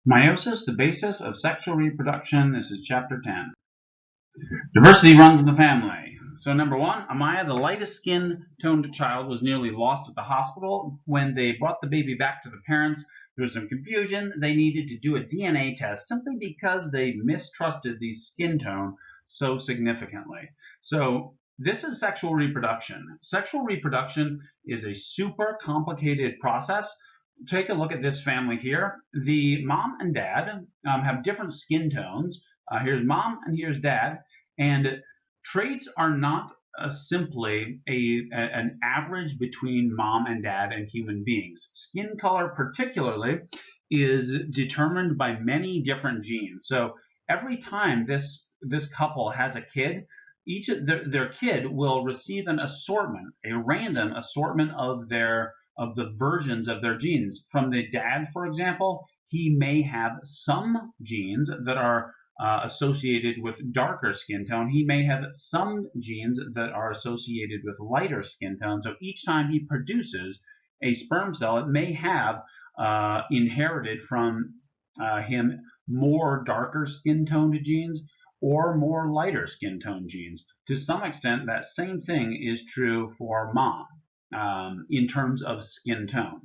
Meiosis, the basis of sexual reproduction. This is chapter 10. Diversity runs in the family. So number one, Amaya, the lightest skin-toned child, was nearly lost at the hospital. When they brought the baby back to the parents, there was some confusion. They needed to do a DNA test simply because they mistrusted the skin tone so significantly. So this is sexual reproduction. Sexual reproduction is a super complicated process. Take a look at this family here. The mom and dad have different skin tones. Here's mom and here's dad. And traits are not simply an average between mom and dad and human beings. Skin color, particularly, is determined by many different genes. So every time this couple has a kid, each of their kid will receive an assortment, a random assortment of the versions of their genes. From the dad, for example, he may have some genes that are associated with darker skin tone. He may have some genes that are associated with lighter skin tone. So each time he produces a sperm cell, it may have inherited from him more darker skin toned genes or more lighter skin tone genes. To some extent, that same thing is true for mom in terms of skin tone.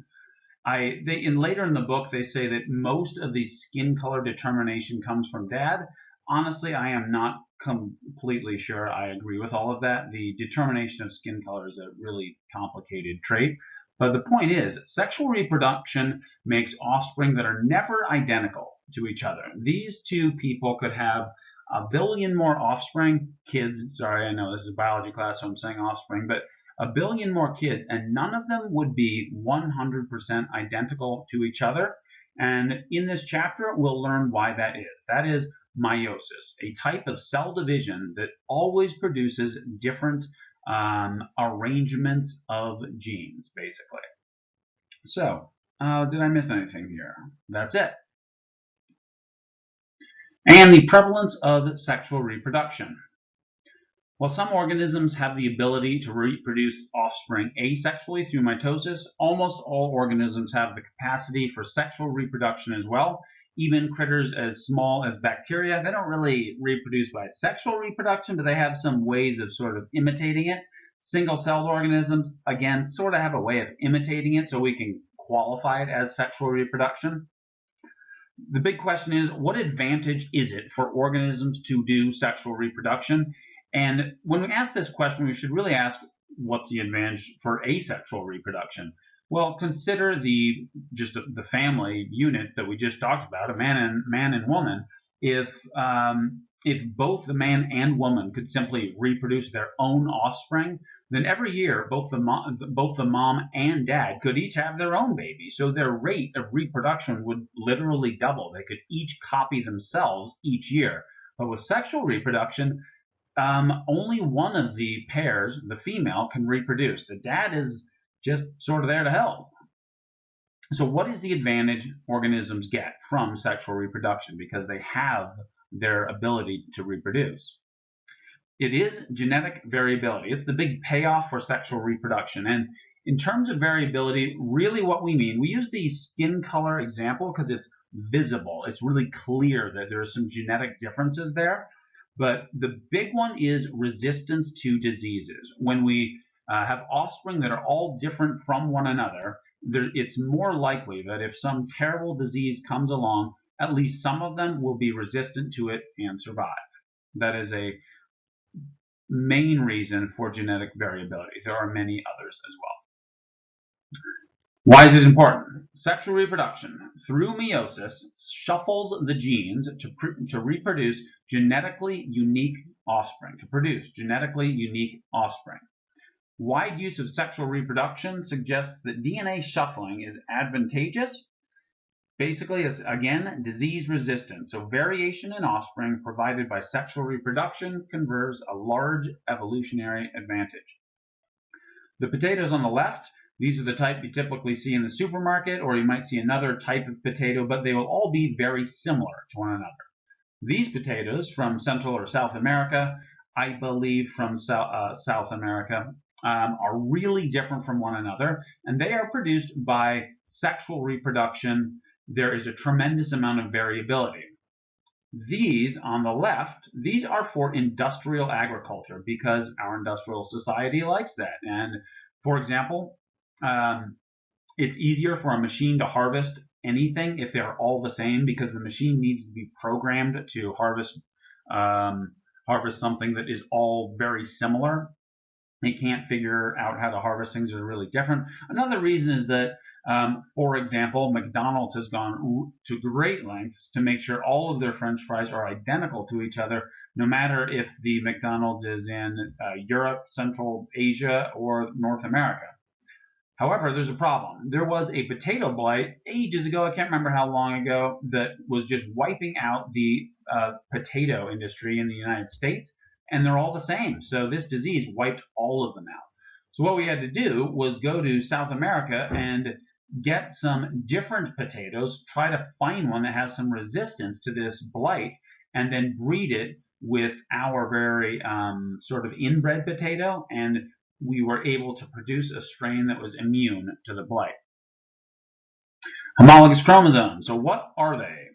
Later in the book they say that most of the skin color determination comes from dad. Honestly, I am not completely sure I agree with all of that. The determination of skin color is a really complicated trait. But the point is, sexual reproduction makes offspring that are never identical to each other. These two people could have a billion more offspring, kids, sorry, I know this is a biology class, so I'm saying offspring, but a billion more kids, and none of them would be 100% identical to each other. And in this chapter, we'll learn why that is. That is meiosis, a type of cell division that always produces different arrangements of genes, basically. So, did I miss anything here? That's it. And the prevalence of sexual reproduction. While some organisms have the ability to reproduce offspring asexually through mitosis, almost all organisms have the capacity for sexual reproduction as well. Even critters as small as bacteria, they don't really reproduce by sexual reproduction, but they have some ways of sort of imitating it. Single-celled organisms, again, sort of have a way of imitating it, so we can qualify it as sexual reproduction. The big question is, what advantage is it for organisms to do sexual reproduction? And when we ask this question, we should really ask, what's the advantage for asexual reproduction? Well, consider the family unit that we just talked about, a man and woman. If both the man and woman could simply reproduce their own offspring, then every year both the mom and dad could each have their own baby. So their rate of reproduction would literally double. They could each copy themselves each year. But with sexual reproduction, only one of the pairs, the female, can reproduce. The dad is just sort of there to help. So what is the advantage organisms get from sexual reproduction? Because they have their ability to reproduce. It is genetic variability. It's the big payoff for sexual reproduction. And in terms of variability, really what we mean, we use the skin color example because it's visible. It's really clear that there are some genetic differences there. But the big one is resistance to diseases. When we have offspring that are all different from one another, it's more likely that if some terrible disease comes along, at least some of them will be resistant to it and survive. That is a main reason for genetic variability. There are many others as well. Why is it important? Sexual reproduction through meiosis shuffles the genes to reproduce genetically unique offspring, Wide use of sexual reproduction suggests that DNA shuffling is advantageous. Basically, it's, again, disease resistant. So variation in offspring provided by sexual reproduction confers a large evolutionary advantage. The potatoes on the left, these are the type you typically see in the supermarket, or you might see another type of potato, but they will all be very similar to one another. These potatoes from Central or South America, I believe from South America, are really different from one another, and they are produced by sexual reproduction there is a tremendous amount of variability. These on the left, these are for industrial agriculture because our industrial society likes that. And for example, it's easier for a machine to harvest anything if they're all the same because the machine needs to be programmed to harvest something that is all very similar. They can't figure out how to harvest things that are really different. Another reason is that, for example, McDonald's has gone to great lengths to make sure all of their French fries are identical to each other, no matter if the McDonald's is in Europe, Central Asia, or North America. However, there's a problem. There was a potato blight ages ago, I can't remember how long ago, that was just wiping out the potato industry in the United States, and they're all the same. So this disease wiped all of them out. So what we had to do was go to South America and get some different potatoes, try to find one that has some resistance to this blight, and then breed it with our very sort of inbred potato, and we were able to produce a strain that was immune to the blight. Homologous chromosomes. So what are they?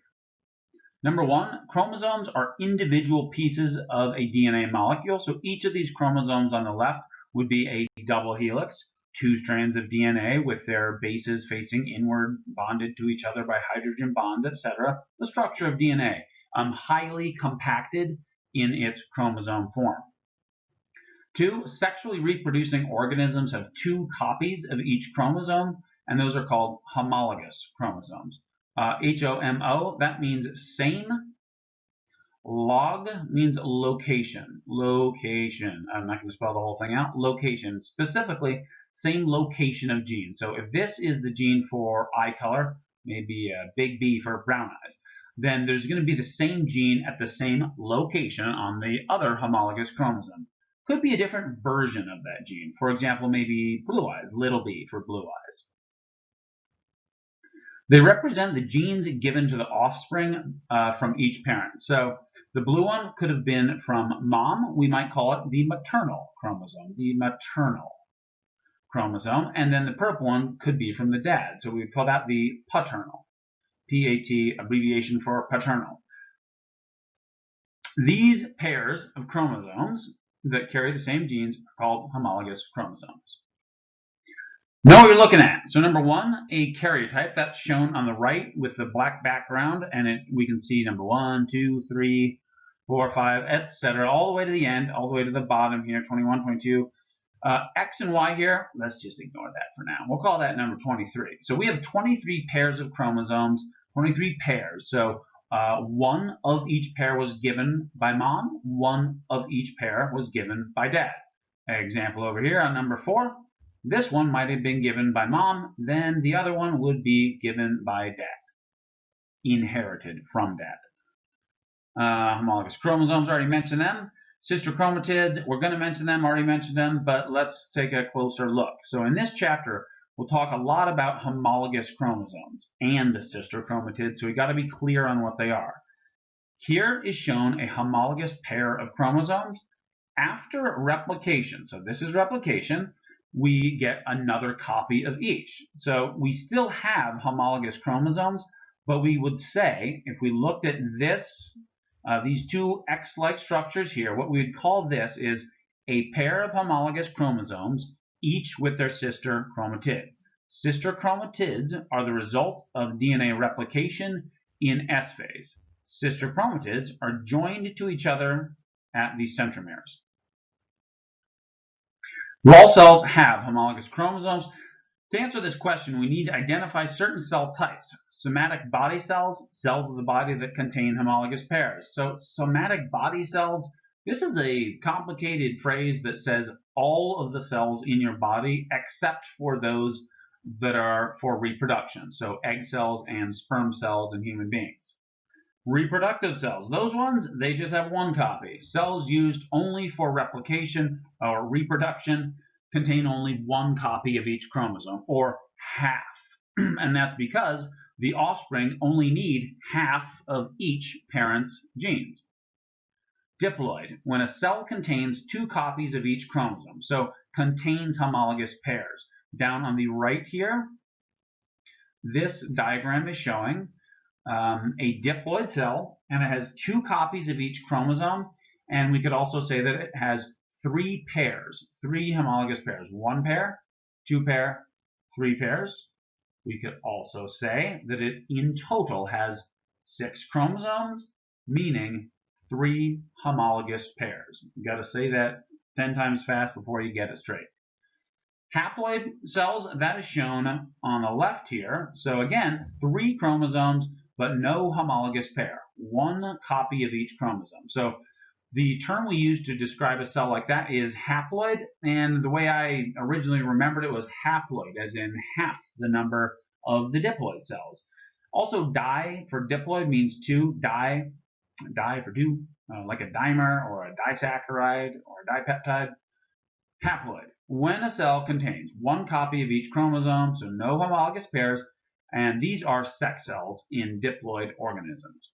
Number one, chromosomes are individual pieces of a DNA molecule. So each of these chromosomes on the left would be a double helix, two strands of DNA with their bases facing inward, bonded to each other by hydrogen bonds, etc. The structure of DNA, highly compacted in its chromosome form. Two, sexually reproducing organisms have two copies of each chromosome, and those are called homologous chromosomes. HOMO, that means same. Log means location. Location. I'm not going to spell the whole thing out. Location. Specifically, same location of gene. So if this is the gene for eye color, maybe a big B for brown eyes, then there's going to be the same gene at the same location on the other homologous chromosome. Could be a different version of that gene. For example, maybe blue eyes, little b for blue eyes. They represent the genes given to the offspring from each parent. So the blue one could have been from mom. We might call it the maternal chromosome, the maternal chromosome. And then the purple one could be from the dad. So we call that the paternal, P-A-T, abbreviation for paternal. These pairs of chromosomes that carry the same genes are called homologous chromosomes. Know what you're looking at. So number one, a karyotype. That's shown on the right with the black background, and we can see number 1, 2, 3, 4, 5, etc., all the way to the end, all the way to the bottom here, 21, 22. X and Y here, let's just ignore that for now. We'll call that number 23. So we have 23 pairs of chromosomes, 23 pairs. So one of each pair was given by mom, one of each pair was given by dad. Example over here on number 4. This one might have been given by mom, then the other one would be given by dad, inherited from dad. Homologous chromosomes, already mentioned them. Sister chromatids, we're going to mention them, already mentioned them, but let's take a closer look. So in this chapter, we'll talk a lot about homologous chromosomes and sister chromatids, so we got to be clear on what they are. Here is shown a homologous pair of chromosomes. After replication, so this is replication, we get another copy of each. So we still have homologous chromosomes, but we would say, if we looked at this, these two X-like structures here, what we would call this is a pair of homologous chromosomes, each with their sister chromatid. Sister chromatids are the result of DNA replication in S phase. Sister chromatids are joined to each other at the centromeres. Do all cells have homologous chromosomes? To answer this question, we need to identify certain cell types. Somatic body cells, cells of the body that contain homologous pairs. So somatic body cells, this is a complicated phrase that says all of the cells in your body except for those that are for reproduction. So egg cells and sperm cells in human beings. Reproductive cells, those ones, they just have one copy. Cells used only for replication or reproduction contain only one copy of each chromosome, or half. And that's because the offspring only need half of each parent's genes. Diploid, when a cell contains two copies of each chromosome, so contains homologous pairs. Down on the right here, this diagram is showing a diploid cell, and it has 2 copies of each chromosome, and we could also say that it has 3 pairs, 3 homologous pairs, 1 pair, 2 pair, 3 pairs. We could also say that it in total has 6 chromosomes, meaning 3 homologous pairs. You got to say that 10 times fast before you get it straight. Haploid cells, that is shown on the left here. So again, 3 chromosomes, but no homologous pair, 1 copy of each chromosome. So the term we use to describe a cell like that is haploid, and the way I originally remembered it was haploid, as in half the number of the diploid cells. Also, di for diploid means 2, di for 2, like a dimer or a disaccharide or a dipeptide. Haploid, when a cell contains 1 copy of each chromosome, so no homologous pairs, and these are sex cells in diploid organisms.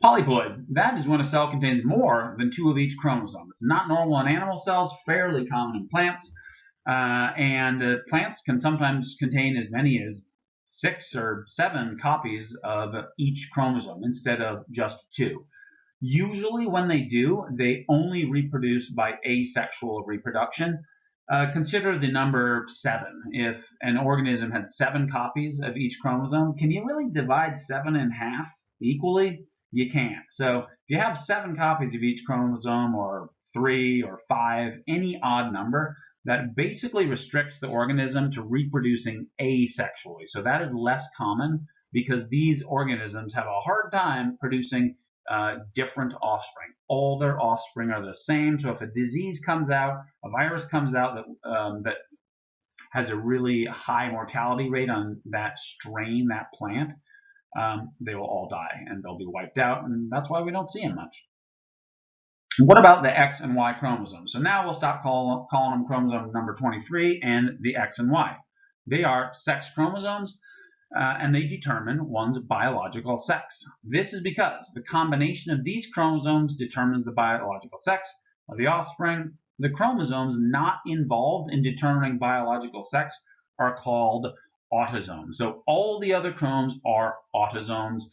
Polyploid, that is when a cell contains more than 2 of each chromosome. It's not normal in animal cells, fairly common in plants, and plants can sometimes contain as many as 6 or 7 copies of each chromosome instead of just 2. Usually when they do, they only reproduce by asexual reproduction. Consider the number 7. If an organism had 7 copies of each chromosome, can you really divide 7 in half equally? You can't. So if you have 7 copies of each chromosome, or 3 or 5, any odd number, that basically restricts the organism to reproducing asexually. So that is less common because these organisms have a hard time producing different offspring. All their offspring are the same. So if a disease comes out, a virus comes out that has a really high mortality rate on that strain, that plant, they will all die and they'll be wiped out, and that's why we don't see them much. What about the X and Y chromosomes? So now we'll stop calling them chromosome number 23 and the X and Y. They are sex chromosomes, and they determine one's biological sex. This is because the combination of these chromosomes determines the biological sex of the offspring. The chromosomes not involved in determining biological sex are called autosomes. So all the other chromes are autosomes,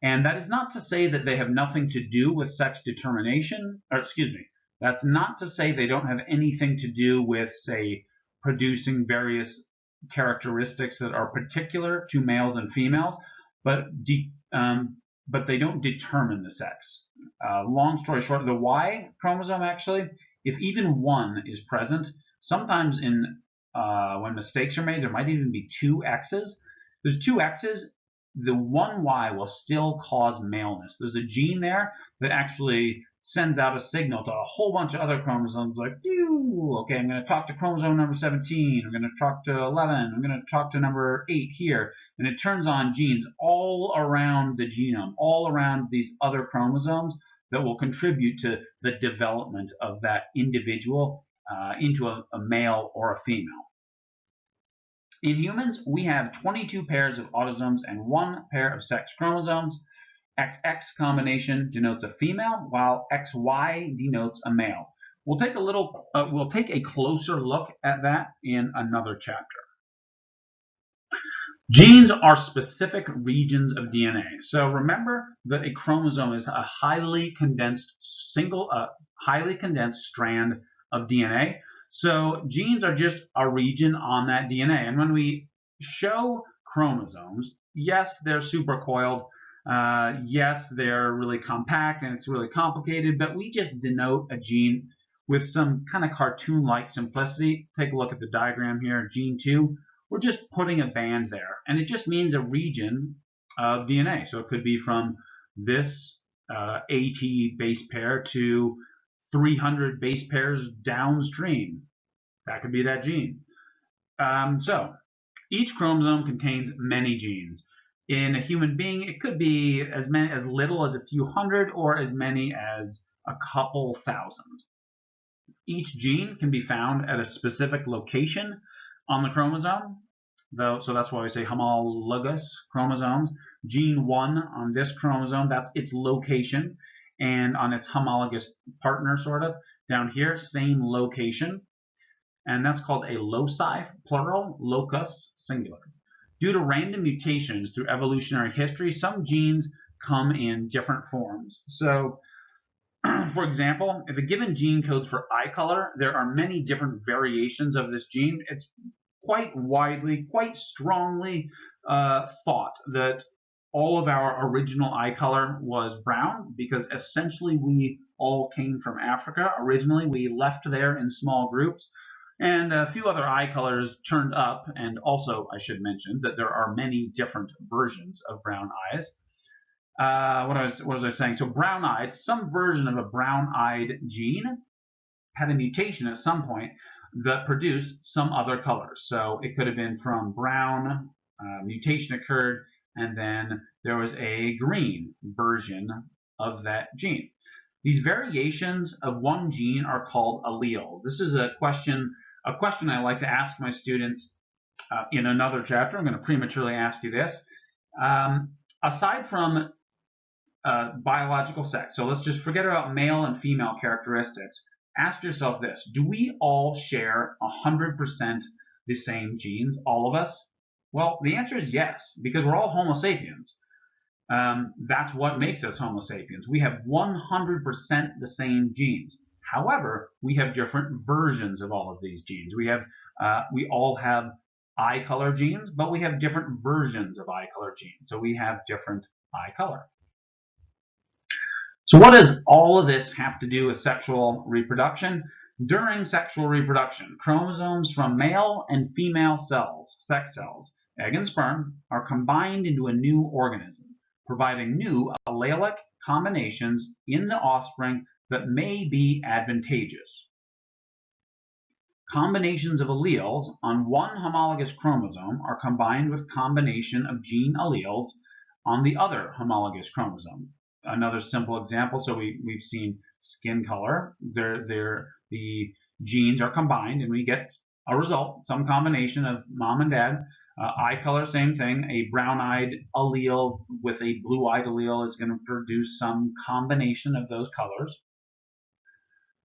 and that is not to say that they have nothing to do with sex determination, or excuse me, that's not to say they don't have anything to do with, say, producing various characteristics that are particular to males and females, but they don't determine the sex. Long story short, the Y chromosome actually, if even 1 is present, sometimes when mistakes are made, there might even be 2 X's. There's 2 X's, the 1 Y will still cause maleness. There's a gene there that actually sends out a signal to a whole bunch of other chromosomes like, okay, I'm going to talk to chromosome number 17, I'm going to talk to 11, I'm going to talk to number 8 here, and it turns on genes all around the genome, all around these other chromosomes that will contribute to the development of that individual into a male or a female. In humans, we have 22 pairs of autosomes and 1 pair of sex chromosomes. XX combination denotes a female, while XY denotes a male. We'll take a closer look at that in another chapter. Genes are specific regions of DNA. So remember that a chromosome is a highly condensed strand of DNA. So genes are just a region on that DNA. And when we show chromosomes, yes, they're supercoiled. Yes, they're really compact and it's really complicated, but we just denote a gene with some kind of cartoon-like simplicity. Take a look at the diagram here, gene 2. We're just putting a band there, and it just means a region of DNA. So it could be from this AT base pair to 300 base pairs downstream. That could be that gene. So each chromosome contains many genes. In a human being, it could be as little as a few hundred or as many as a couple thousand. Each gene can be found at a specific location on the chromosome, so that's why we say homologous chromosomes. Gene 1 on this chromosome, that's its location, and on its homologous partner, sort of, down here, same location, and that's called a loci, plural, locus, singular. Due to random mutations through evolutionary history, some genes come in different forms. So, for example, if a given gene codes for eye color, there are many different variations of this gene. It's quite widely, quite strongly thought that all of our original eye color was brown because essentially we all came from Africa. Originally, we left there in small groups, and a few other eye colors turned up. And also, I should mention that there are many different versions of brown eyes. What was I saying? So brown-eyed, some version of a brown-eyed gene had a mutation at some point that produced some other colors. So it could have been from brown, mutation occurred, and then there was a green version of that gene. These variations of one gene are called alleles. This is a question I like to ask my students in another chapter. I'm going to prematurely ask you this. Aside from biological sex, so let's just forget about male and female characteristics. Ask yourself this: do we all share 100% the same genes, all of us? Well, the answer is yes, because we're all Homo sapiens. That's what makes us Homo sapiens. We have 100% the same genes. However, we have different versions of all of these genes. We all have eye color genes, but we have different versions of eye color genes. So we have different eye color. So what does all of this have to do with sexual reproduction? During sexual reproduction, chromosomes from male and female cells, sex cells, egg and sperm, are combined into a new organism, providing new allelic combinations in the offspring that may be advantageous. Combinations of alleles on one homologous chromosome are combined with combination of gene alleles on the other homologous chromosome. Another simple example, so we've seen skin color. The genes are combined and we get a result, some combination of mom and dad. Eye color, same thing. A brown-eyed allele with a blue-eyed allele is going to produce some combination of those colors.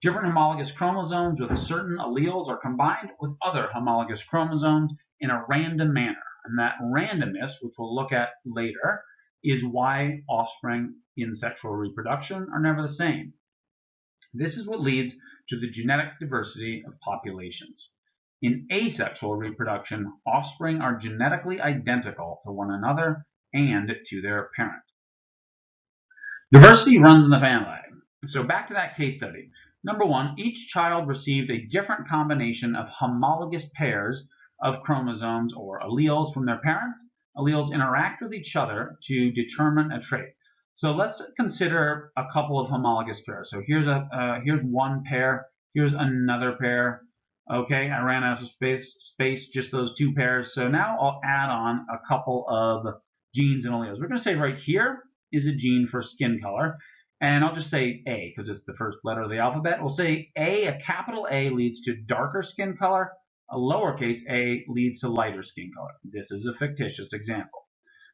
Different homologous chromosomes with certain alleles are combined with other homologous chromosomes in a random manner. And that randomness, which we'll look at later, is why offspring in sexual reproduction are never the same. This is what leads to the genetic diversity of populations. In asexual reproduction, offspring are genetically identical to one another and to their parent. Diversity runs in the family. So back to that case study. Number one, each child received a different combination of homologous pairs of chromosomes or alleles from their parents. Alleles interact with each other to determine a trait. So let's consider a couple of homologous pairs. So here's one pair, here's another pair. Okay, I ran out of space, just those two pairs. So now I'll add on a couple of genes and alleles. We're going to say right here is a gene for skin color. And I'll just say A because it's the first letter of the alphabet. We'll say a capital A leads to darker skin color. A lowercase a leads to lighter skin color. This is a fictitious example.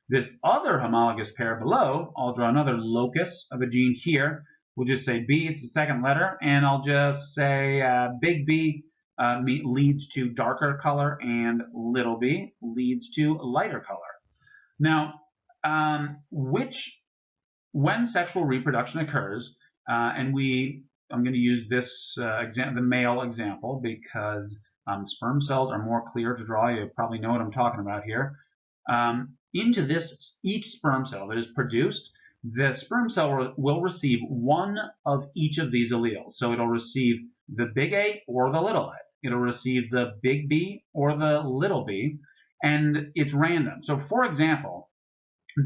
This other homologous pair below, I'll draw another locus of a gene here. We'll just say B, it's the second letter, and I'll just say big B leads to darker color and little b leads to lighter color. Now, when sexual reproduction occurs, I'm going to use this the male example because sperm cells are more clear to draw. You probably know what I'm talking about here. Into each sperm cell that is produced, the sperm cell will receive one of each of these alleles. So it'll receive the big A or the little a. It'll receive the big B or the little b, and it's random. So for example,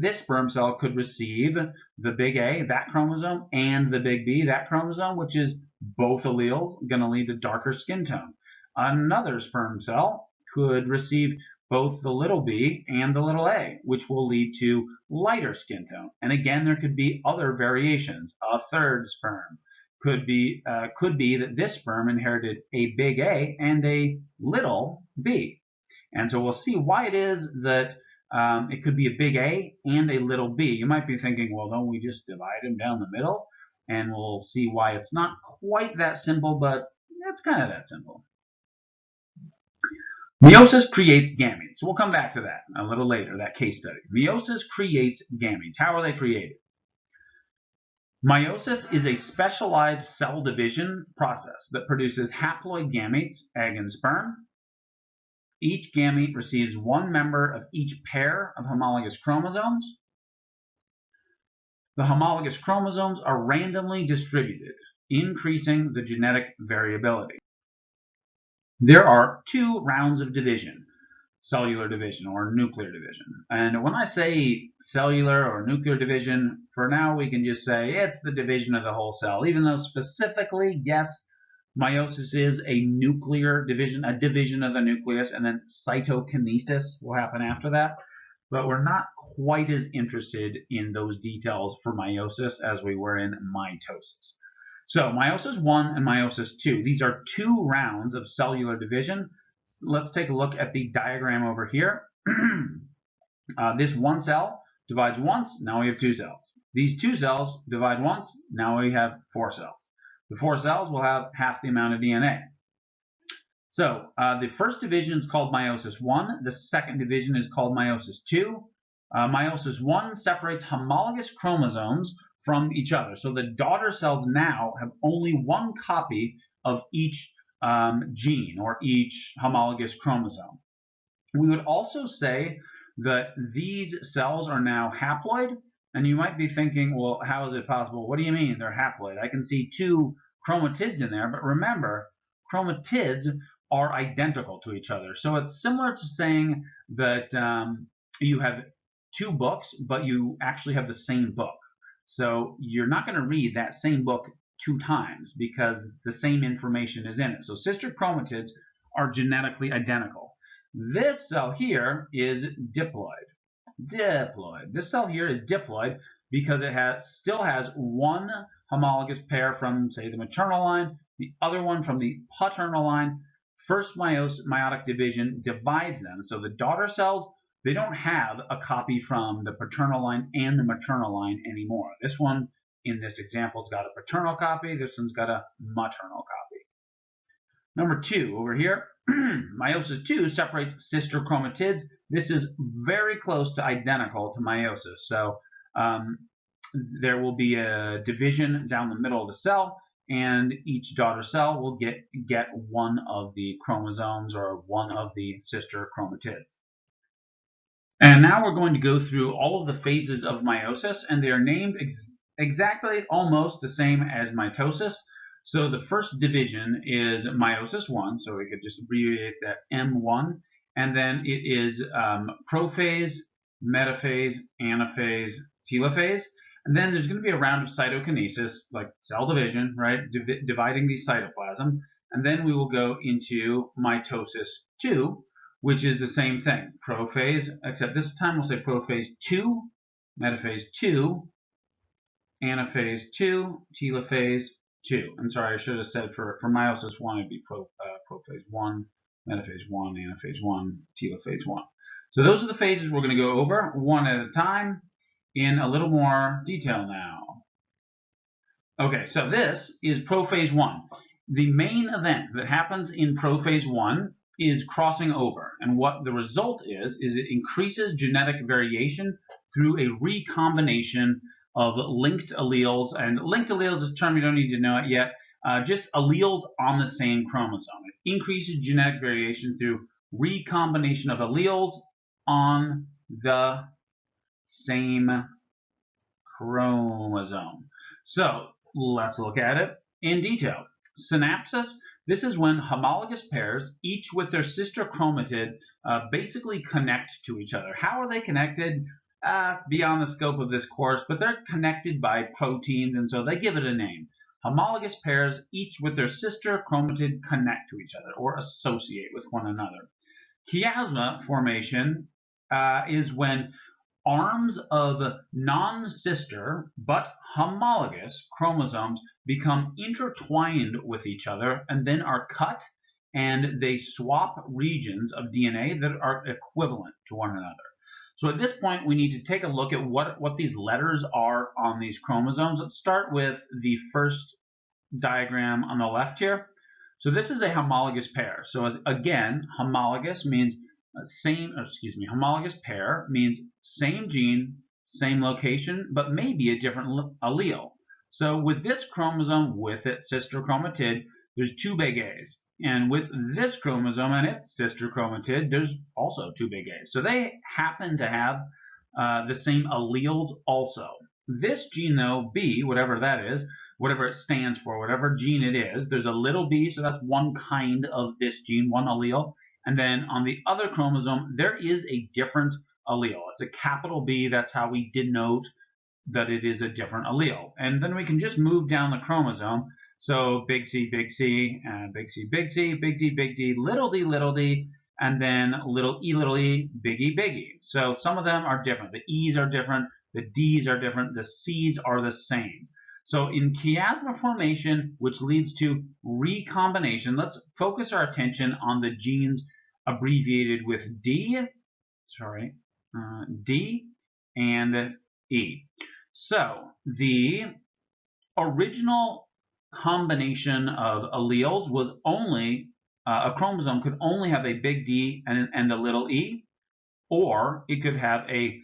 this sperm cell could receive the big A, that chromosome, and the big B, that chromosome, which is both alleles, going to lead to darker skin tone. Another sperm cell could receive both the little b and the little a, which will lead to lighter skin tone. And again, there could be other variations. A third sperm could be that this sperm inherited a big A and a little b. And so we'll see why it is that it could be a big A and a little b. You might be thinking, well, don't we just divide them down the middle? And we'll see why it's not quite that simple, but it's kind of that simple. Meiosis creates gametes. We'll come back to that a little later, that case study. Meiosis creates gametes. How are they created? Meiosis is a specialized cell division process that produces haploid gametes, egg and sperm. Each gamete receives one member of each pair of homologous chromosomes. The homologous chromosomes are randomly distributed, increasing the genetic variability. There are two rounds of division, cellular division or nuclear division. And when I say cellular or nuclear division, for now we can just say it's the division of the whole cell, even though specifically, yes, meiosis is a nuclear division, a division of the nucleus, and then cytokinesis will happen after that. But we're not quite as interested in those details for meiosis as we were in mitosis. So meiosis 1 and meiosis 2, these are two rounds of cellular division. Let's take a look at the diagram over here. This one cell divides once, now we have two cells. These two cells divide once, now we have four cells. The four cells will have half the amount of DNA. So the first division is called meiosis 1. The second division is called meiosis 2. Meiosis 1 separates homologous chromosomes from each other. So the daughter cells now have only one copy of each gene or each homologous chromosome. We would also say that these cells are now haploid. And you might be thinking, well, how is it possible? What do you mean they're haploid? I can see two chromatids in there, but remember, chromatids are identical to each other. So it's similar to saying that you have two books, but you actually have the same book. So you're not going to read that same book two times because the same information is in it. So sister chromatids are genetically identical. This cell here is diploid. This cell here is diploid because it still has one homologous pair from, say, the maternal line, the other one from the paternal line. First meiotic division divides them. So the daughter cells, they don't have a copy from the paternal line and the maternal line anymore. This one, in this example, has got a paternal copy. This one's got a maternal copy. Number 2, over here, meiosis 2 separates sister chromatids. This is very close to identical to meiosis. So there will be a division down the middle of the cell, and each daughter cell will get one of the chromosomes or one of the sister chromatids. And now we're going to go through all of the phases of meiosis, and they are named exactly almost the same as mitosis. So the first division is meiosis 1, so we could just abbreviate that M1, and then it is prophase, metaphase, anaphase, telophase. And then there's going to be a round of cytokinesis, like cell division, right, dividing the cytoplasm. And then we will go into mitosis 2, which is the same thing, prophase, except this time we'll say prophase 2, metaphase 2, anaphase 2, telophase 2. I'm sorry, I should have said for meiosis 1, it'd be prophase 1, metaphase 1, anaphase 1, telophase 1. So those are the phases we're going to go over one at a time in a little more detail now. Okay, so this is prophase 1. The main event that happens in prophase 1 is crossing over, and what the result is it increases genetic variation through a recombination of linked alleles. And linked alleles is a term you don't need to know it yet, just alleles on the same chromosome. It increases genetic variation through recombination of alleles on the same chromosome. So let's look at it in detail. Synapsis, this is when homologous pairs, each with their sister chromatid, basically connect to each other. How are they connected? It's beyond the scope of this course, but they're connected by proteins, and so they give it a name. Homologous pairs, each with their sister chromatid, connect to each other or associate with one another. Chiasma formation is when arms of non-sister but homologous chromosomes become intertwined with each other and then are cut, and they swap regions of DNA that are equivalent to one another. So at this point, we need to take a look at what these letters are on these chromosomes. Let's start with the first diagram on the left here. So this is a homologous pair. So again, homologous means homologous pair means same gene, same location, but maybe a different allele. So with this chromosome, with its sister chromatid, there's two big A's. And with this chromosome and its sister chromatid, there's also two big A's. So they happen to have the same alleles also. This gene, though, B, whatever that is, whatever it stands for, whatever gene it is, there's a little b, so that's one kind of this gene, one allele. And then on the other chromosome, there is a different allele. It's a capital B. That's how we denote that it is a different allele. And then we can just move down the chromosome. So big C, big C, big C, big C, big D, little d, and then little e, big E. So some of them are different. The E's are different, the D's are different, the C's are the same. So in chiasma formation, which leads to recombination, let's focus our attention on the genes abbreviated with D and E. So the original combination of alleles was only a chromosome could only have a big D and a little e, or it could have a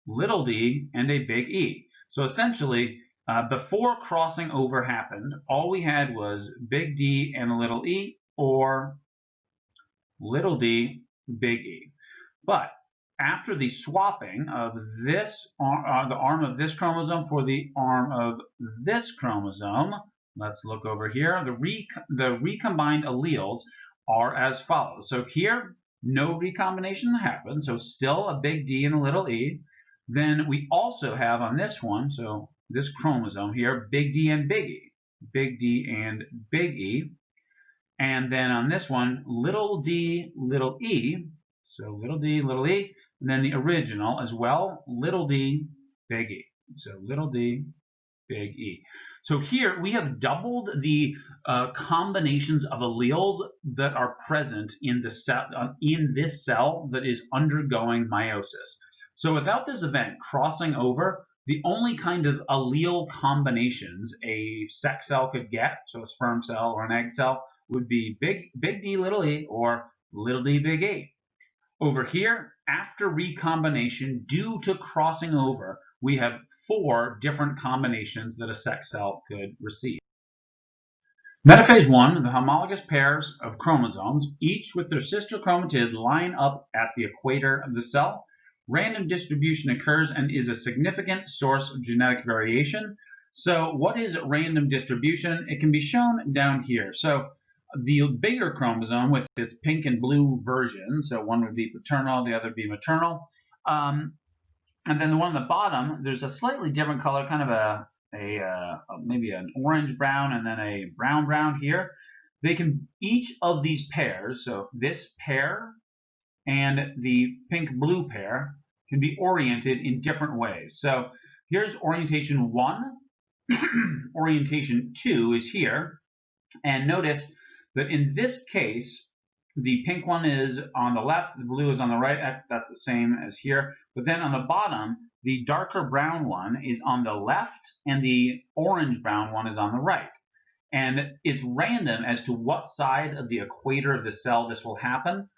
little d and a big E. So essentially, before crossing over happened, all we had was big D and a little e, or little d, big E. But after the swapping of this the arm of this chromosome for the arm of this chromosome, let's look over here. The recombined alleles are as follows. So here, no recombination happened, so still a big D and a little e. Then we also have on this one, so this chromosome here, big D and big E, big D and big E. And then on this one, little d, little e, so little d, little e, and then the original as well, little d, big E. So little d, big E. So here we have doubled the combinations of alleles that are present in the cell, in this cell that is undergoing meiosis. So without this event crossing over, the only kind of allele combinations a sex cell could get, so a sperm cell or an egg cell, would be big D, little e, or little d, big E. Over here, after recombination, due to crossing over, we have 4 different combinations that a sex cell could receive. Metaphase 1, the homologous pairs of chromosomes, each with their sister chromatid, line up at the equator of the cell. Random distribution occurs and is a significant source of genetic variation. So what is random distribution? It can be shown down here. So the bigger chromosome with its pink and blue version, so one would be paternal, the other would be maternal. And then the one on the bottom, there's a slightly different color, kind of maybe an orange brown and then a brown here. They can, each of these pairs, so this pair and the pink blue pair, can be oriented in different ways. So here's orientation 1. Orientation 2 is here. And notice that in this case, the pink one is on the left, the blue is on the right. That's the same as here. But then on the bottom, the darker brown one is on the left, and the orange brown one is on the right. And it's random as to what side of the equator of the cell this will happen.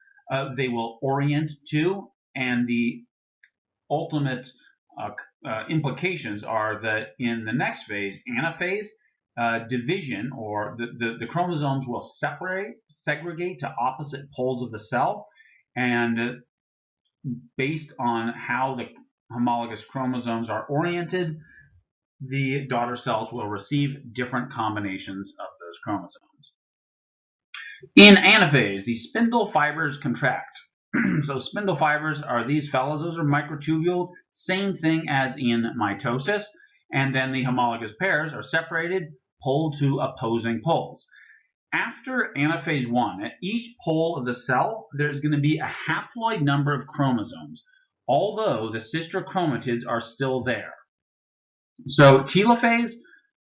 They will orient to, and the ultimate implications are that in the next phase, anaphase, division, or the chromosomes will segregate to opposite poles of the cell, and based on how the homologous chromosomes are oriented, the daughter cells will receive different combinations of those chromosomes. In anaphase, the spindle fibers contract. So spindle fibers are these fellows. Those are microtubules, same thing as in mitosis. And then the homologous pairs are separated, pulled to opposing poles. After anaphase 1, at each pole of the cell, there's going to be a haploid number of chromosomes, although the sister chromatids are still there. So telophase,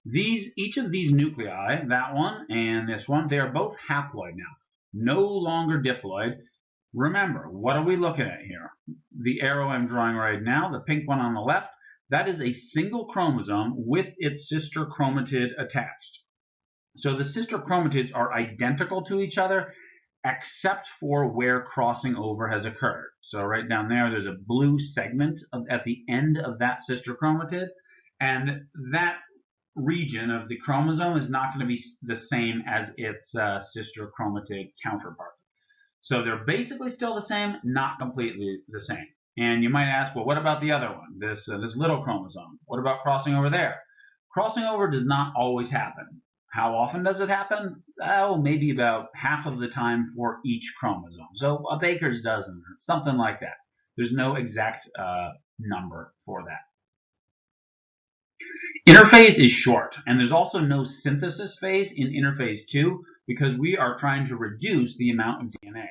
each of these nuclei, that one and this one, they are both haploid now, no longer diploid. Remember, what are we looking at here? The arrow I'm drawing right now, the pink one on the left, that is a single chromosome with its sister chromatid attached. So the sister chromatids are identical to each other, except for where crossing over has occurred. So right down there, there's a blue segment at the end of that sister chromatid, and that region of the chromosome is not going to be the same as its sister chromatid counterpart. So they're basically still the same, not completely the same. And you might ask, well, what about the other one, this little chromosome? What about crossing over there? Crossing over does not always happen. How often does it happen? Oh, maybe about half of the time for each chromosome. So a baker's dozen, or something like that. There's no exact number for that. Interphase is short, and there's also no synthesis phase in interphase 2 because we are trying to reduce the amount of DNA.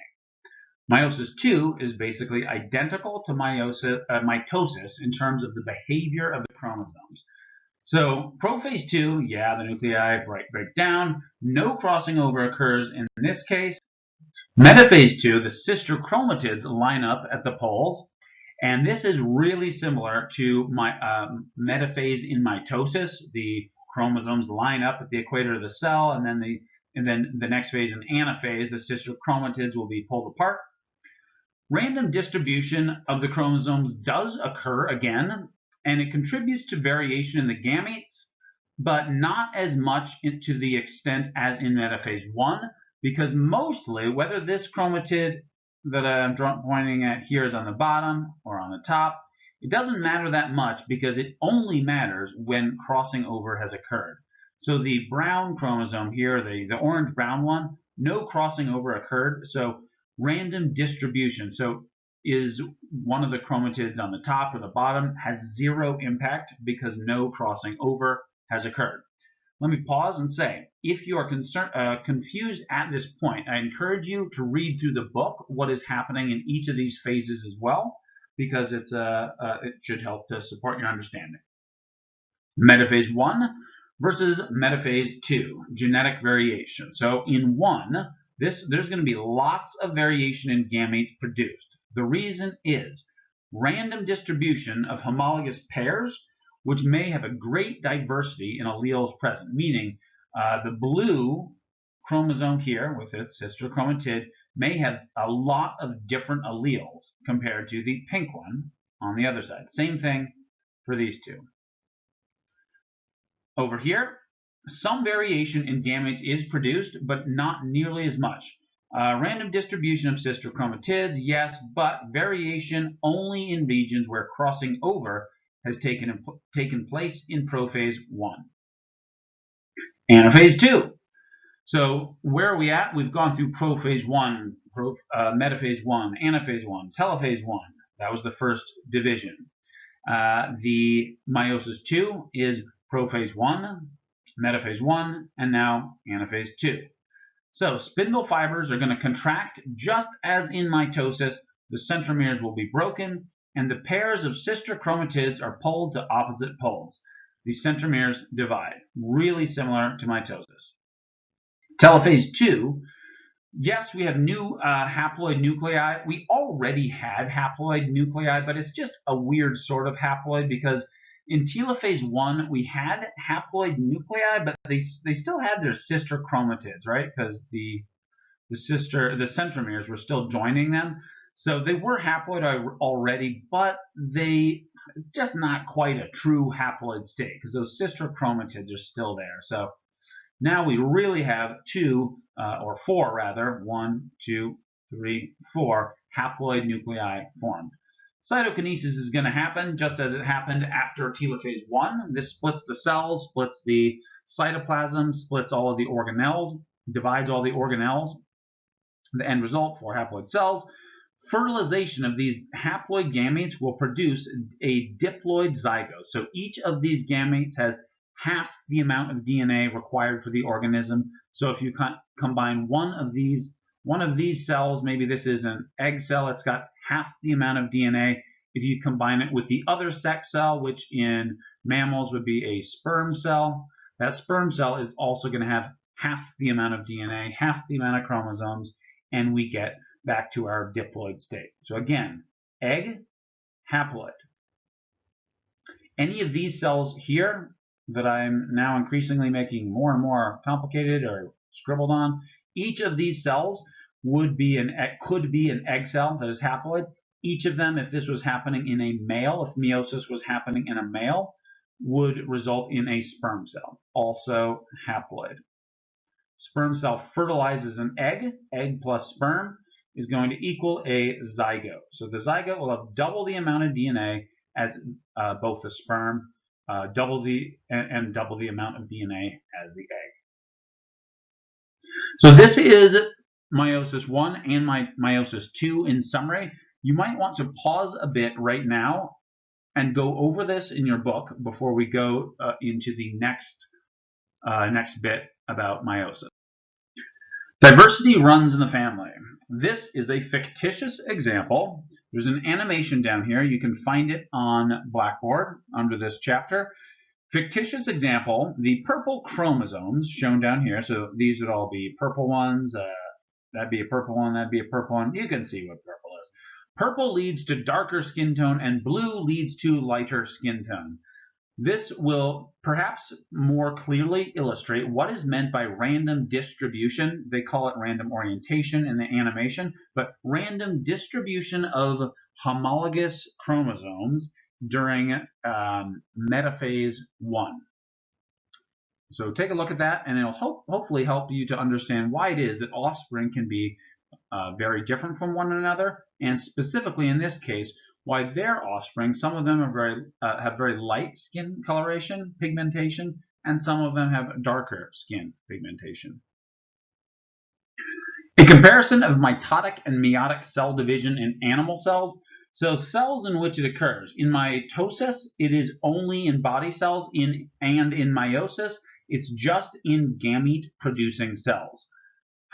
Meiosis 2 is basically identical to mitosis in terms of the behavior of the chromosomes. So prophase 2, yeah, the nuclei break down. No crossing over occurs in this case. Metaphase 2, the sister chromatids line up at the poles. And this is really similar to metaphase in mitosis. The chromosomes line up at the equator of the cell, and then the next phase in anaphase, the sister chromatids will be pulled apart. Random distribution of the chromosomes does occur again, and it contributes to variation in the gametes, but not as much to the extent as in metaphase 1, because mostly, whether this chromatid that I'm pointing at here is on the bottom or on the top, it doesn't matter that much because it only matters when crossing over has occurred. So the brown chromosome here, the orange-brown one, no crossing over occurred, so random distribution. So is one of the chromatids on the top or the bottom has zero impact because no crossing over has occurred. Let me pause and say, if you are confused at this point, I encourage you to read through the book what is happening in each of these phases as well, because it should help to support your understanding. Metaphase 1 versus metaphase 2, genetic variation. So in 1, there's going to be lots of variation in gametes produced. The reason is random distribution of homologous pairs, which may have a great diversity in alleles present, meaning the blue chromosome here with its sister chromatid may have a lot of different alleles compared to the pink one on the other side. Same thing for these two. Over here, some variation in gametes is produced, but not nearly as much. Random distribution of sister chromatids, yes, but variation only in regions where crossing over has taken place in prophase 1. Anaphase 2. So where are we at? We've gone through prophase 1, metaphase 1, anaphase 1, telophase 1. That was the first division. The meiosis 2 is prophase 1, metaphase 1, and now anaphase 2. So spindle fibers are going to contract just as in mitosis. The centromeres will be broken, and the pairs of sister chromatids are pulled to opposite poles. The centromeres divide, really similar to mitosis. Telophase 2, yes, we have new haploid nuclei. We already had haploid nuclei, but it's just a weird sort of haploid because in telophase 1, we had haploid nuclei, but they still had their sister chromatids, right? Because the centromeres were still joining them. So they were haploid already, but it's just not quite a true haploid state because those sister chromatids are still there. So now we really have or four rather, 1, 2, 3, 4 haploid nuclei formed. Cytokinesis is going to happen just as it happened after telophase 1. This splits the cells, splits the cytoplasm, splits all of the organelles, divides all the organelles. The end result, 4 haploid cells. Fertilization of these haploid gametes will produce a diploid zygote. So each of these gametes has half the amount of DNA required for the organism. So if you combine one of these cells, maybe this is an egg cell, it's got half the amount of DNA. If you combine it with the other sex cell, which in mammals would be a sperm cell, that sperm cell is also going to have half the amount of DNA, half the amount of chromosomes, and we get back to our diploid state. So again, egg, haploid. Any of these cells here that I'm now increasingly making more and more complicated or scribbled on, each of these cells could be an egg cell that is haploid. Each of them, if this was happening in a male, if meiosis was happening in a male, would result in a sperm cell, also haploid. Sperm cell fertilizes an egg. Egg plus sperm is going to equal a zygote. So the zygote will have double the amount of DNA as both the sperm, double the amount of DNA as the egg. So this is meiosis 1 and meiosis 2 in summary. You might want to pause a bit right now and go over this in your book before we go into the next bit about meiosis. Diversity runs in the family. This is a fictitious example. There's an animation down here. You can find it on Blackboard under this chapter. Fictitious example, the purple chromosomes shown down here. So these would all be purple ones. That'd be a purple one. That'd be a purple one. You can see what purple is. Purple leads to darker skin tone and blue leads to lighter skin tone. This will perhaps more clearly illustrate what is meant by random distribution. They call it random orientation in the animation, but random distribution of homologous chromosomes during metaphase 1. So take a look at that, and it'll hopefully help you to understand why it is that offspring can be very different from one another, and specifically in this case, why their offspring, some of them are have very light skin coloration, pigmentation, and some of them have darker skin pigmentation. A comparison of mitotic and meiotic cell division in animal cells. So cells in which it occurs. In mitosis, it is only in body cells, and in meiosis, it's just in gamete-producing cells.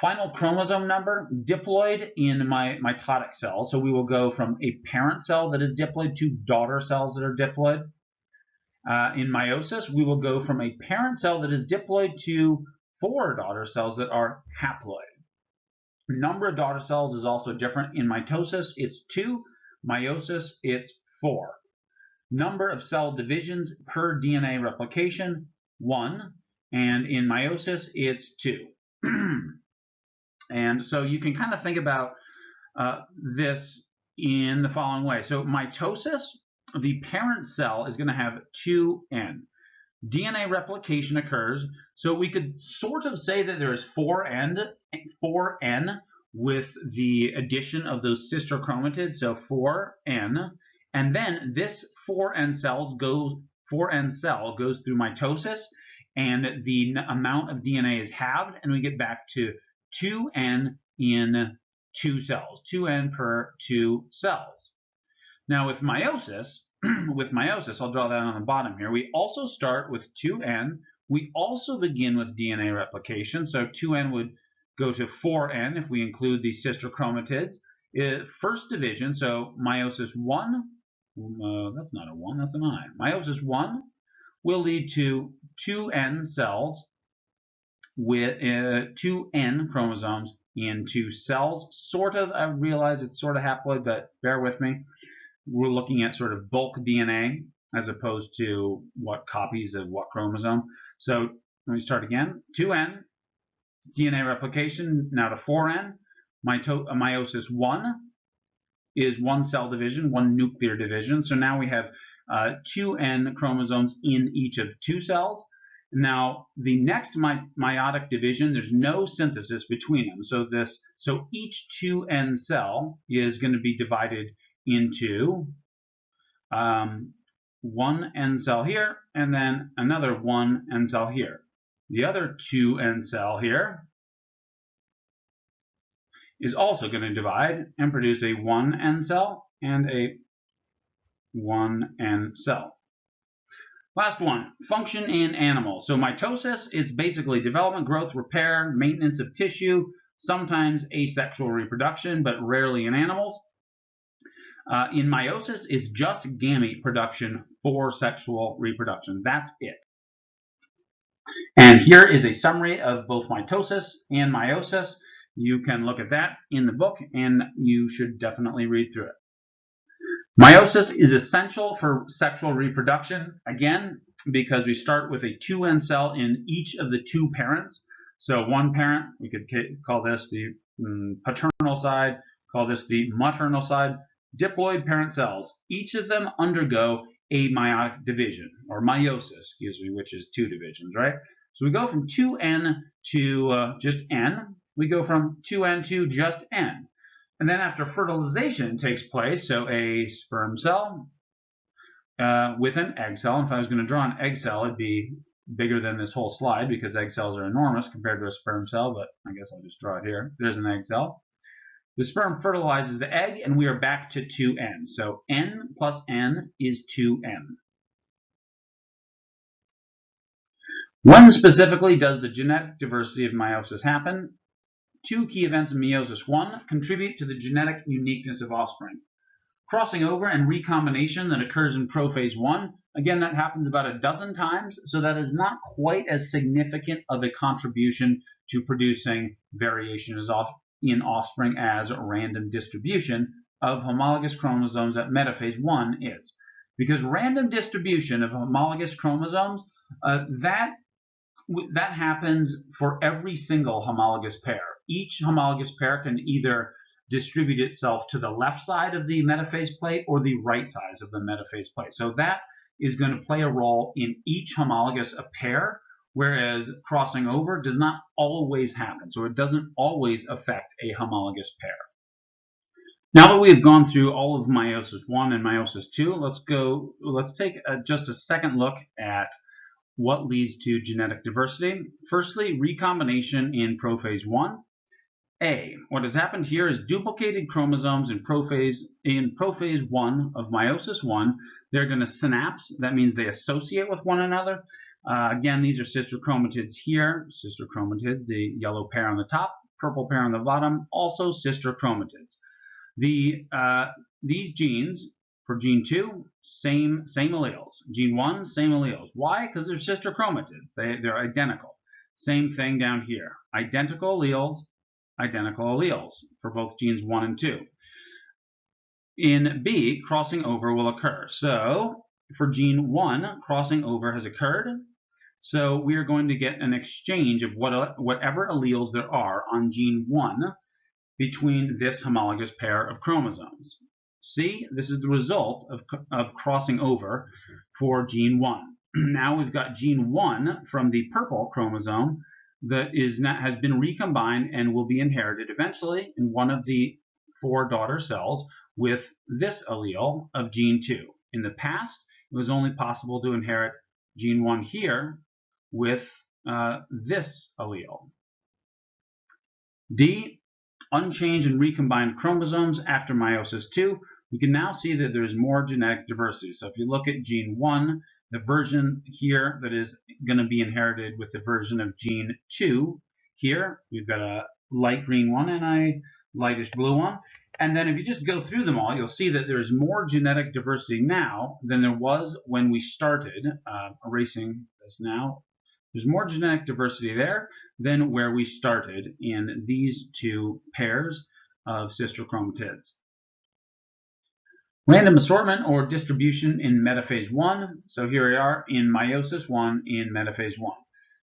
Final chromosome number, diploid in mitotic cells. So we will go from a parent cell that is diploid to daughter cells that are diploid. In meiosis, we will go from a parent cell that is diploid to 4 daughter cells that are haploid. Number of daughter cells is also different. In mitosis, it's 2. Meiosis, it's 4. Number of cell divisions per DNA replication, 1. And in meiosis, it's 2. And so you can kind of think about this in the following way. So mitosis, the parent cell is going to have 2N. DNA replication occurs, so we could sort of say that there is 4N with the addition of those sister chromatids, so 4N, and then this 4N cell goes through mitosis, and the amount of DNA is halved, and we get back to 2N in 2 cells, 2N per 2 cells. Now with meiosis, I'll draw that on the bottom here. We also start with 2N. We also begin with DNA replication, so 2N would go to 4N if we include the sister chromatids. First division, so meiosis 1, that's not a 1, that's an I. Meiosis 1 will lead to 2N cells with 2N chromosomes in 2 cells. Sort of, I realize it's sort of haploid, but bear with me. We're looking at sort of bulk DNA as opposed to what copies of what chromosome. So let me start again. 2N, DNA replication, now to 4N. Meiosis 1 is 1 cell division, 1 nuclear division. So now we have 2N chromosomes in each of 2 cells. Now, the next meiotic division, there's no synthesis between them. So each 2N cell is going to be divided into 1 N cell here, and then another 1 N cell here. The other 2N cell here is also going to divide and produce a 1 N cell and a 1 N cell. Last one, function in animals. So mitosis, it's basically development, growth, repair, maintenance of tissue, sometimes asexual reproduction, but rarely in animals. In meiosis, it's just gamete production for sexual reproduction. That's it. And here is a summary of both mitosis and meiosis. You can look at that in the book, and you should definitely read through it. Meiosis is essential for sexual reproduction. Again, because we start with a 2N cell in each of the two parents. So one parent, we could call this the paternal side, call this the maternal side. Diploid parent cells, each of them undergo a meiotic division, or meiosis, excuse me, which is two divisions, right? So we go from 2N to just N. We go from 2N to just N. And then after fertilization takes place, so a sperm cell with an egg cell. If I was going to draw an egg cell, it'd be bigger than this whole slide because egg cells are enormous compared to a sperm cell, but I guess I'll just draw it here. There's an egg cell. The sperm fertilizes the egg, and we are back to 2N. So N plus N is 2N. When specifically does the genetic diversity of meiosis happen? Two key events in meiosis. One, contribute to the genetic uniqueness of offspring. Crossing over and recombination that occurs in prophase 1. Again, that happens about a dozen times, so that is not quite as significant of a contribution to producing variation in offspring as random distribution of homologous chromosomes at metaphase 1 is. Because random distribution of homologous chromosomes, that happens for every single homologous pair. Each homologous pair can either distribute itself to the left side of the metaphase plate or the right side of the metaphase plate. So that is going to play a role in each homologous pair, whereas crossing over does not always happen. So it doesn't always affect a homologous pair. Now that we have gone through all of meiosis 1 and meiosis 2, let's take just a second look at what leads to genetic diversity. Firstly, recombination in prophase 1. What has happened here is duplicated chromosomes in prophase 1 of meiosis 1. They're going to synapse. That means they associate with one another. Again, these are sister chromatids here. Sister chromatids, the yellow pair on the top, purple pair on the bottom, also sister chromatids. These genes, for gene 2, same alleles. Gene 1, same alleles. Why? Because they're sister chromatids. They're identical. Same thing down here. Identical alleles for both genes 1 and 2. In B, crossing over will occur. So for gene 1, crossing over has occurred. So we are going to get an exchange of whatever alleles there are on gene 1 between this homologous pair of chromosomes. See, this is the result of crossing over for gene 1. Now we've got gene 1 from the purple chromosome that has been recombined and will be inherited eventually in one of the 4 daughter cells with this allele of gene 2. In the past, it was only possible to inherit gene 1 here with this allele. D, unchanged and recombined chromosomes after meiosis 2. We can now see that there's more genetic diversity. So if you look at gene 1, the version here that is going to be inherited with the version of gene 2 here, we've got a light green one and a lightish blue one. And then if you just go through them all, you'll see that there's more genetic diversity now than there was when we started. Erasing this now. There's more genetic diversity there than where we started in these two pairs of sister chromatids. Random assortment or distribution in metaphase 1. So here we are in meiosis 1 in metaphase 1.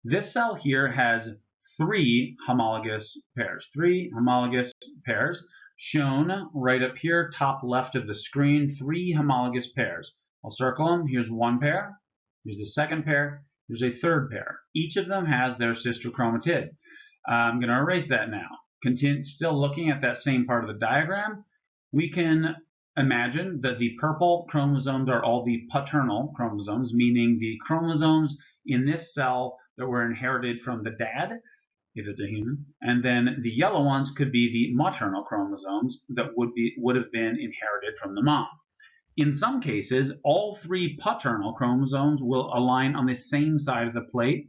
This cell here has 3 homologous pairs. 3 homologous pairs shown right up here, top left of the screen. 3 homologous pairs. I'll circle them. Here's one pair. Here's the second pair. Here's a third pair. Each of them has their sister chromatid. I'm going to erase that now. Still looking at that same part of the diagram, we can imagine that the purple chromosomes are all the paternal chromosomes, meaning the chromosomes in this cell that were inherited from the dad, if it's a human, and then the yellow ones could be the maternal chromosomes that would have been inherited from the mom. In some cases, all 3 paternal chromosomes will align on the same side of the plate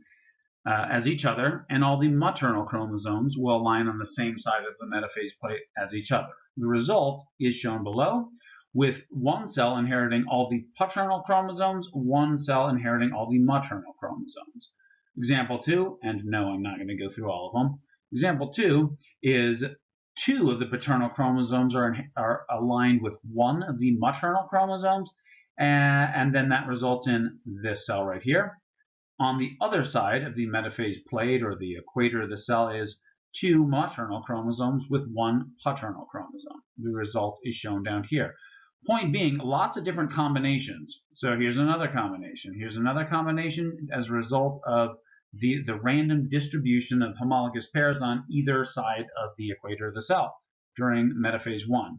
as each other, and all the maternal chromosomes will align on the same side of the metaphase plate as each other. The result is shown below, with one cell inheriting all the paternal chromosomes, one cell inheriting all the maternal chromosomes. Example 2, and no, I'm not going to go through all of them. Example 2 is 2 of the paternal chromosomes are aligned with one of the maternal chromosomes, and then that results in this cell right here. On the other side of the metaphase plate, or the equator of the cell, is 2 maternal chromosomes with 1 paternal chromosome. The result is shown down here. Point being, lots of different combinations. So here's another combination. Here's another combination as a result of the random distribution of homologous pairs on either side of the equator of the cell during metaphase 1.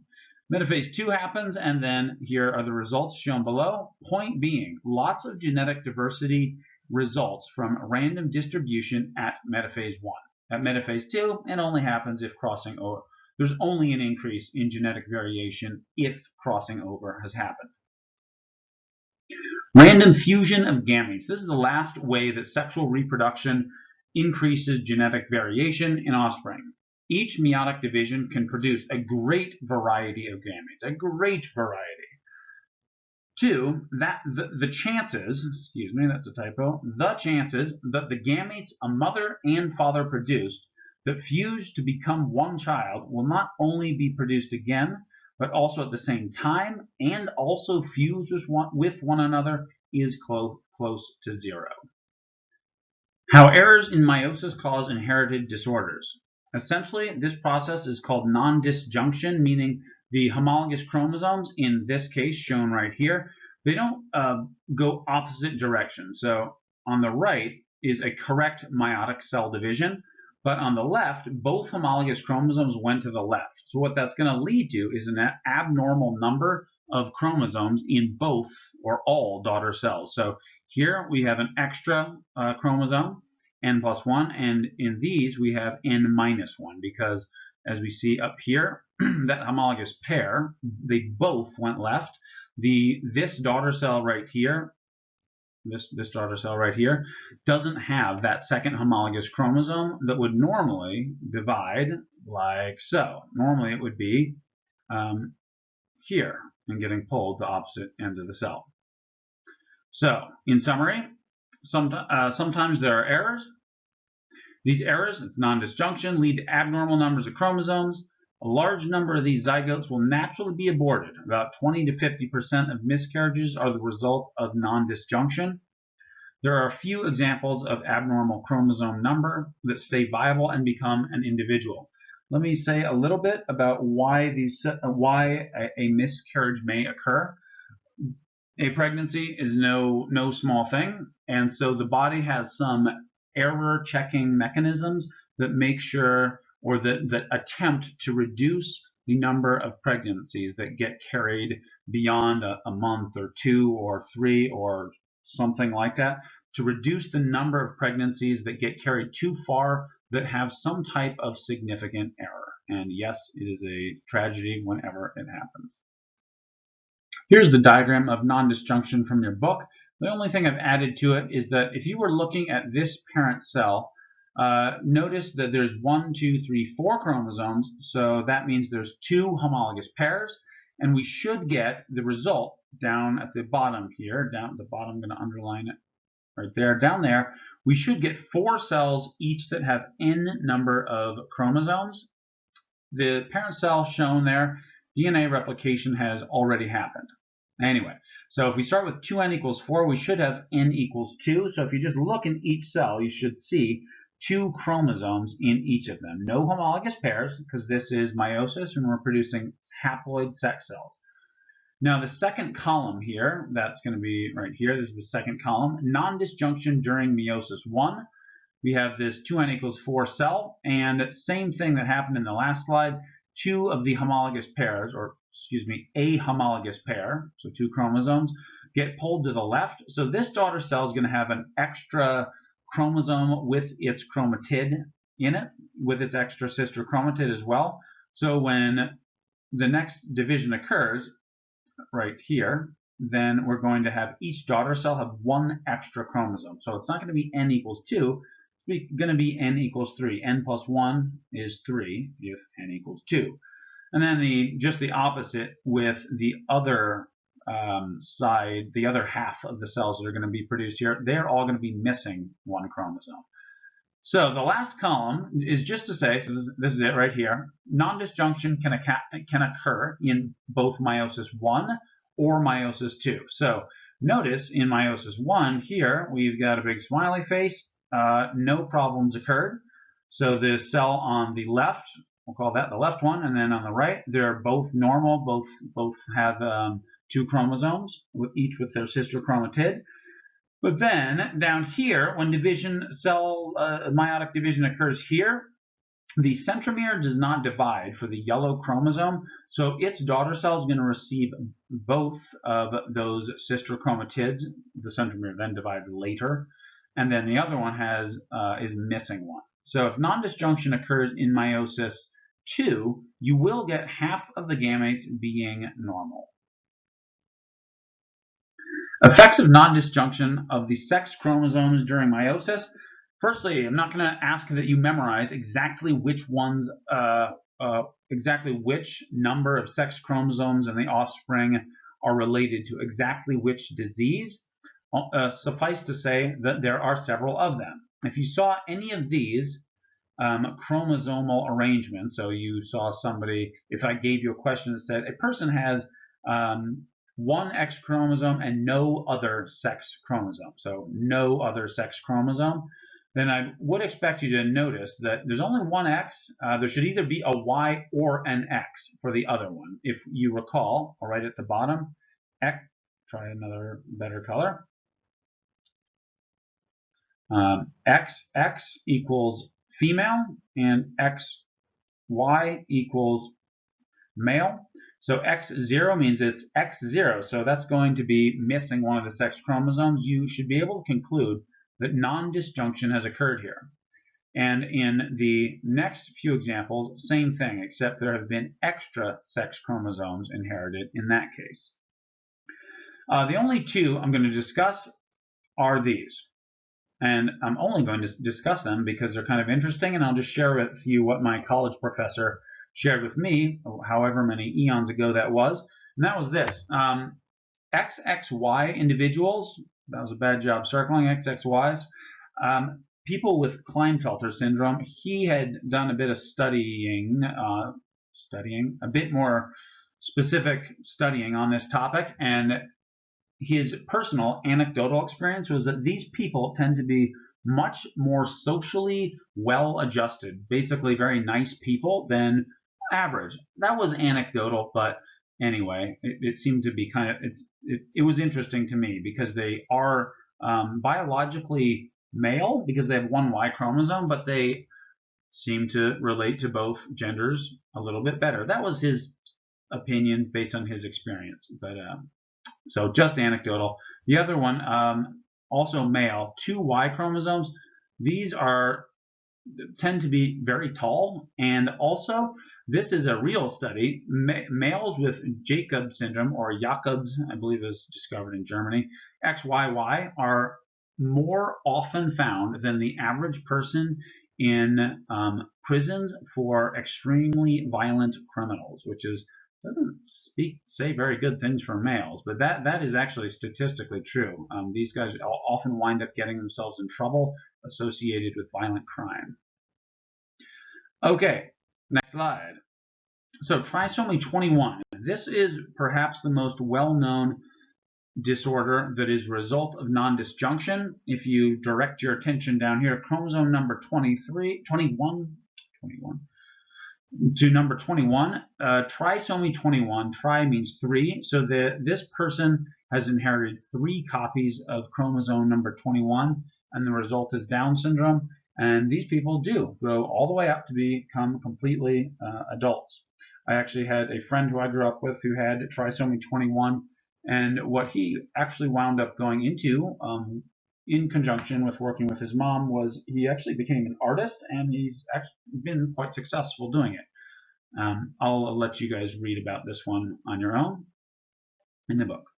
Metaphase 2 happens, and then here are the results shown below. Point being, lots of genetic diversity results from random distribution at metaphase 1. At metaphase 2, it only happens if crossing over. There's only an increase in genetic variation if crossing over has happened. Random fusion of gametes. This is the last way that sexual reproduction increases genetic variation in offspring. Each meiotic division can produce a great variety of gametes, a great variety. 2, that the chances, excuse me, that's a typo, the chances that the gametes a mother and father produced that fuse to become one child will not only be produced again, but also at the same time, and also fuse with one another, is close to 0. How errors in meiosis cause inherited disorders. Essentially, this process is called non-disjunction, meaning the homologous chromosomes, in this case shown right here, they don't go opposite directions. So on the right is a correct meiotic cell division, but on the left, both homologous chromosomes went to the left. So what that's going to lead to is an abnormal number of chromosomes in both or all daughter cells. So here we have an extra chromosome, n+1, and in these we have n-1, because as we see up here, that homologous pair, they both went left. This daughter cell right here, this daughter cell right here, doesn't have that second homologous chromosome that would normally divide like so. Normally it would be here and getting pulled to opposite ends of the cell. So in summary, sometimes there are errors. These errors, it's non-disjunction, lead to abnormal numbers of chromosomes. A large number of these zygotes will naturally be aborted. About 20 to 50% of miscarriages are the result of non-disjunction. There are a few examples of abnormal chromosome number that stay viable and become an individual. Let me say a little bit about why a miscarriage may occur. A pregnancy is no small thing, and so the body has some error checking mechanisms that make sure, or that attempt to reduce the number of pregnancies that get carried beyond a month or 2 or 3 or something like that, to reduce the number of pregnancies that get carried too far that have some type of significant error. And yes, it is a tragedy whenever it happens. Here's the diagram of non-disjunction from your book. The only thing I've added to it is that if you were looking at this parent cell, notice that there's 1, 2, 3, 4 chromosomes, so that means there's 2 homologous pairs, and we should get the result down at the bottom here. Down at the bottom, I'm going to underline it right there. Down there, we should get 4 cells each that have n number of chromosomes. The parent cell shown there, DNA replication has already happened. Anyway, so if we start with 2n equals 4, we should have n equals 2. So if you just look in each cell, you should see 2 chromosomes in each of them. No homologous pairs, because this is meiosis and we're producing haploid sex cells. Now the second column here, that's going to be right here, this is the second column, non-disjunction during meiosis 1. We have this 2n equals 4 cell, and same thing that happened in the last slide, 2 of the homologous pairs, or excuse me, a homologous pair, so 2 chromosomes, get pulled to the left. So this daughter cell is going to have an extra chromosome with its chromatid in it, with its extra sister chromatid as well. So when the next division occurs, right here, then we're going to have each daughter cell have 1 extra chromosome. So it's not going to be n equals 2. It's going to be n equals 3. n+1 is 3 if n equals 2. And then just the opposite with the other side, the other half of the cells that are going to be produced here. They're all going to be missing 1 chromosome. So the last column is just to say, so this is it right here, non-disjunction can occur in both meiosis 1 or meiosis 2. So notice in meiosis 1 here, we've got a big smiley face. No problems occurred. So the cell on the left, we'll call that the left one, and then on the right, they're both normal. Both have 2 chromosomes, each with their sister chromatid. But then down here, when meiotic division occurs here, the centromere does not divide for the yellow chromosome, so its daughter cell is going to receive both of those sister chromatids. The centromere then divides later, and then the other one is missing one. So if non-disjunction occurs in meiosis 2, you will get half of the gametes being normal. Effects of non-disjunction of the sex chromosomes during meiosis. Firstly, I'm not going to ask that you memorize exactly which number of sex chromosomes in the offspring are related to exactly which disease. Suffice to say that there are several of them. If you saw any of these chromosomal arrangements, so you saw somebody, if I gave you a question that said a person has one X chromosome and no other sex chromosome, so no other sex chromosome, then I would expect you to notice that there's only one X. There should either be a Y or an X for the other one. If you recall, right at the bottom, X, try another better color. XX equals female and XY equals male. So X0 means it's X0, so that's going to be missing one of the sex chromosomes. You should be able to conclude that non-disjunction has occurred here. And in the next few examples, same thing, except there have been extra sex chromosomes inherited in that case. The only two I'm going to discuss are these. And I'm only going to discuss them because they're kind of interesting, and I'll just share with you what my college professor shared with me, however many eons ago that was. And that was this. XXY individuals, that was a bad job circling XXYs, people with Klinefelter syndrome, he had done a bit of studying, a bit more specific studying on this topic, and his personal anecdotal experience was that these people tend to be much more socially well-adjusted, basically very nice people than average. That was anecdotal, but anyway, it seemed to be kind of, it was interesting to me because they are biologically male because they have one Y chromosome, but they seem to relate to both genders a little bit better. That was his opinion based on his experience, but so just anecdotal. The other one, also male, 2 Y chromosomes. These tend to be very tall, and also this is a real study. Males with Jacob syndrome, or Jacobs, I believe is discovered in Germany, XYY, are more often found than the average person in prisons for extremely violent criminals, which doesn't say very good things for males, but that is actually statistically true. These guys often wind up getting themselves in trouble associated with violent crime. Okay, next slide. So trisomy 21. This is perhaps the most well-known disorder that is a result of non-disjunction. If you direct your attention down here, chromosome number 21, to number 21, trisomy 21, tri means 3, so this person has inherited 3 copies of chromosome number 21, and the result is Down syndrome, and these people do grow all the way up to become completely adults. I actually had a friend who I grew up with who had trisomy 21, and what he actually wound up going into in conjunction with working with his mom was he actually became an artist, and he's actually been quite successful doing it. I'll let you guys read about this one on your own in the book.